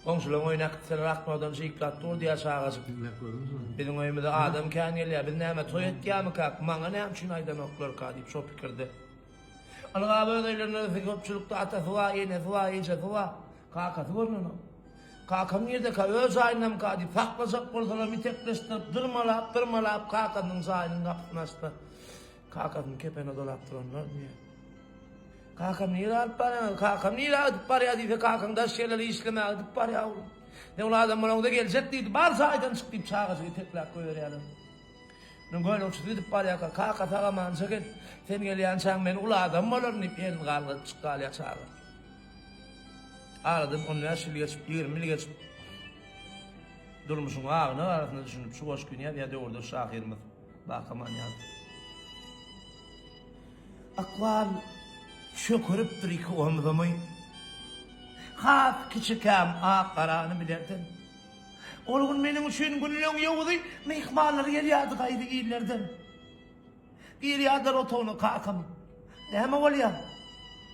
Komşuların oynaktılar akmadan şiklat dur diye çağırıp. Benim oyumda adam kan geliyor. Ben neme toy ettiğim kalk. Bana ne için aydan oklar kadip çok fikirde. Alga böylelerine köpçülükte atafıva yine fıva iyice fıva. Kakatı görünüyor. Kakam nerede ka öz aynam kadip. Faklasak bolsalar mitekleştirip dırmalap kakanın zayının kapısına açtı. Kakatın kepene dolap duranlar niye? Kakam niye alıp bana? Kakam niye alıp paraya diye kakam da şeyleri işleme alıp paraya oğlum. Ne ola adam bana da gelecek deydi. Barsa aydan çıktım çağırıcı tekrar koyuyorum. Ne böyle uçtu paraya kaka tağaman çekin. Sen geliyen çağın beni ula adam olur ne piyen kaldı çıkkalya çağır. Aradım 10 yaş geçip 20 geçip. Durmuşun ağını arasında düşünüp şu hoş gün ya da orada şahirimiz. Bakaman yazdı. Akval çökürüp durik omzumu. Haf küçükəm qaranı bilerdin. O gün benim için günlüğün yoktu. Mihmanlar geliyordu gayrı illerden. Geliyorlar otonu kakam. Neme oluyor?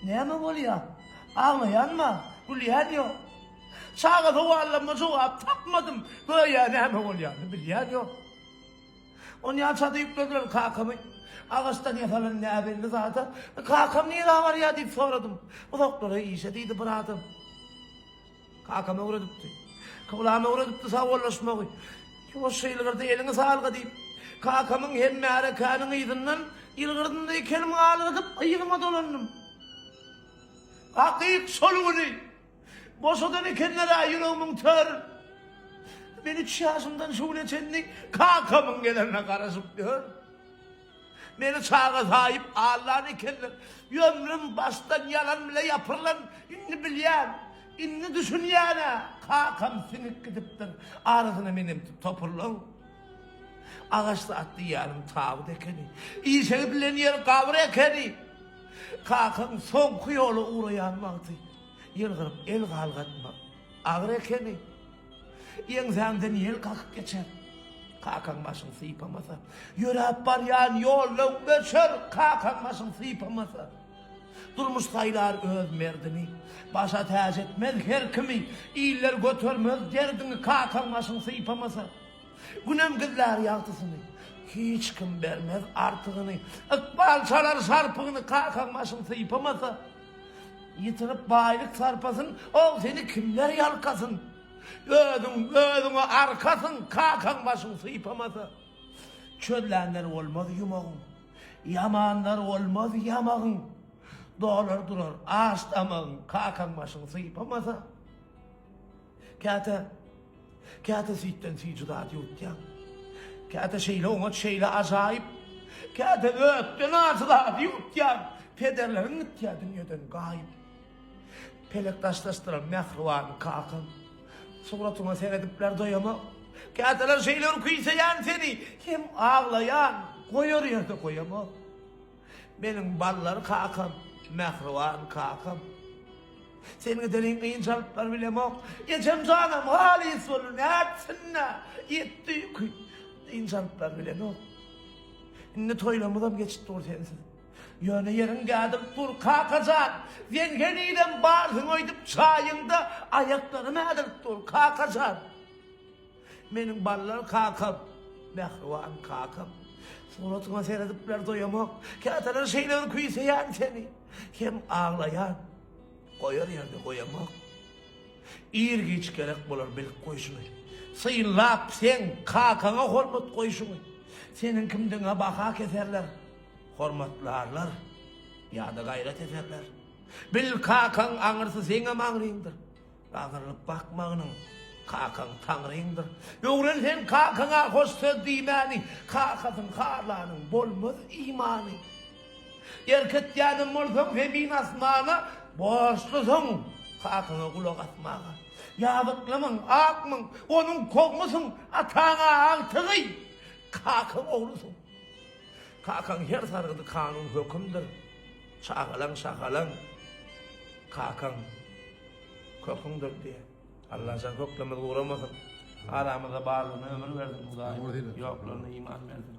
Neme oluyor? Ağlayan mı? Gülüyor diyor. Sağa duvarlarıma cevap takmadım. Böyle neme oluyor? Biliyor diyor. Onu yaşadı yüklediler kakamı. Ağustan yasalan ne haberli zaten. Kakam niye daha var ya deyip sordum. O doktora iyiyse deydi bıraktım. Kakama uğradıptı. Kıvlama uğradıptı sağollaşmağı. O şeylerde elini sağlığa deyip. Kakamın hem merekanın iyisinden yılgırdında kelime ağladıp ayırma dolandım. Hakik soluğunu. Boşadan ikenlere yüreğimin tör. Beni çağısından şöyle çendik. Kakamın gelenine karışıp diyor. Beni çağa sahip Allah'ın ikenler. Ömrüm baştan yalan bile yapırlar. İnni bilyen. İnni düşünyene. Kakam sinik gidiptir. Arasına benim topurlan. Ağaçta attı yarım tavu dekeni. İyi şey bilen yer kavra ekeni. Kakam son kuyolu uğrayanmaktı. Yılgırıp el kalgatma. Ağır ekeni. Yengzenden yel kalkıp geçer. Kakan başın sıypamasa. Yürep var yan yolun geçer. Kakan başın sıypamasa. Durmuş sayılar öz merdini. Başa tez etmez her kimi. İyiler götürmez derdini. Kakan başın sıypamasa. Günem kızlar yaltısını. Hiç kim vermez artığını. İkbal çalar sarpığını. Kakan başın sıypamasa. Yitirip baylık sarpasın. O seni kimler yalkasın. Ödün arkasın, kakan başın sıypamasa. Çöllenler olmaz yumağın. Yamanlar olmaz yamağın. Doğlar durar, ağaç damağın, kakan başın sıypamasa. Kâte siyitten siycudat yutcan. Kâte şeyle umut şeyle acayip. Kâte ötten ağzıdat yutcan. Pederlerin ıtya dünyadan gayip. Pelek taşlaştıran mehruvan kakan. Suratına seyredipler doyama. Kâteler şeyler kuysayan seni. Kim ağlayan koyuyor yerde koyama. Benim ballar kakam. Mehruvan kakam. Senin delin kıyıncalıklar bilemem. Geçem canım halis olur. Ne etsinne. Yetti kuy. İncalıklar bilemem. Ne toylamıdan geçti ortaya. Yöne yerin gelip dur kalkacan. Yengeniden bağırsın oydup çayında ayaklarını edip dur kalkacan. Benim ballar kakam. Mehruvan kakam. Suratına seyredipler doyamak. Kâteler şeyler kuysayan seni. Hem ağlayan. Koyar yerde koyamak. İrgiç gerek bular bilip koyşunu. Sıyınlap sen kakana hormat koyşunu. Senin kimdine baka keserler. Hormatlarlar. Ya da gayret ederler. Bil kakan ağırsı sen amağırındır. Ağırlıp bakmağının. Kakan tanrındır. Yoğuren sen kakana hoş söz dimani. Kakasın karlanın bolmaz imani. Erket yanın mülkün femin asmana. Boşlusun. Kakana kulak asmağa. Yavıklamın, akmın, onun kokmusun. Atana altığı. Kakan oğlusun. Kakan her sarıdı kanun hükümdür. Şakalan. Kakan hükümdür diye. Allah sen hükümdür uğramasın. Aramıza bağlılığını ömür verdin. Yoklarına iman verdin.